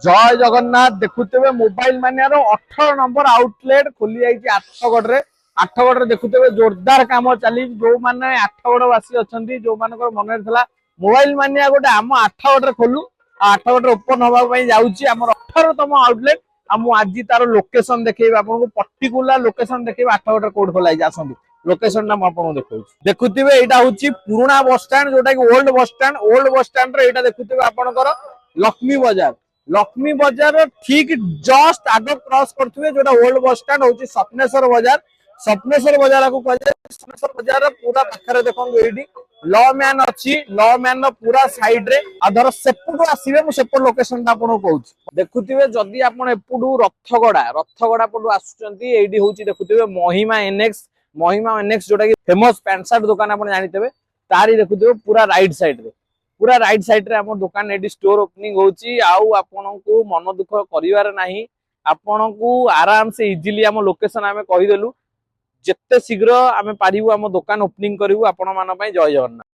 जय Jagannath देखुते mobile मानियार 18 number outlet खोली जाइए आठगढ़ आठगढ़ देखुते जोरदार काम चली जो मैंने आठगढ़वासी अच्छा जो मान मन मोबाइल मानिया गोटे आम आठगढ़ खोलू आठगढ़ ओपन हाँपाई जाऊँगी 18तम आउटलेट आज तार लोकेशन देखिए आपको पर्टिकुलर लोकेशन देखिए आठगढ़ कोड खोलाई आसती लोकेशन टा मुझे देखा देखुवे यहाँ हूँ पुराना बस स्टाण जोटा कि ओल्ड बस स्टाण यहाँ देखुवे आपंकर लक्ष्मी बजार ठीक जस्ट आग क्रॉस करते जो ओल्ड बस स्टाण हूँ सपनेश्वर बजार को सपनेश्वर बजार पूरा पाखे देखो ये लॉ मैन अच्छी लॉ मैन पूरा साइड रे धर सेपटू आसवे मुझे लोकेशन आपको कहूँ देखुवे जदि आप रथगड़ा पटू आसुँच हूँ देखुवे महिमा एनएक्स जोटा कि फेमस पैंट सार्ट दुकान आप जानते तारी देखुवे पूरा राइट साइड रे हम दुकान ये स्टोर ओपनिंग होची आउ आपन को मन दुख करिवार नाही आपन को आराम से इजीली हम लोकेशन आमे कहि देलु जेते शीघ्र आमे पारिबु हम दुकान ओपनिंग करिवु आपन मान पई जय जगन्नाथ।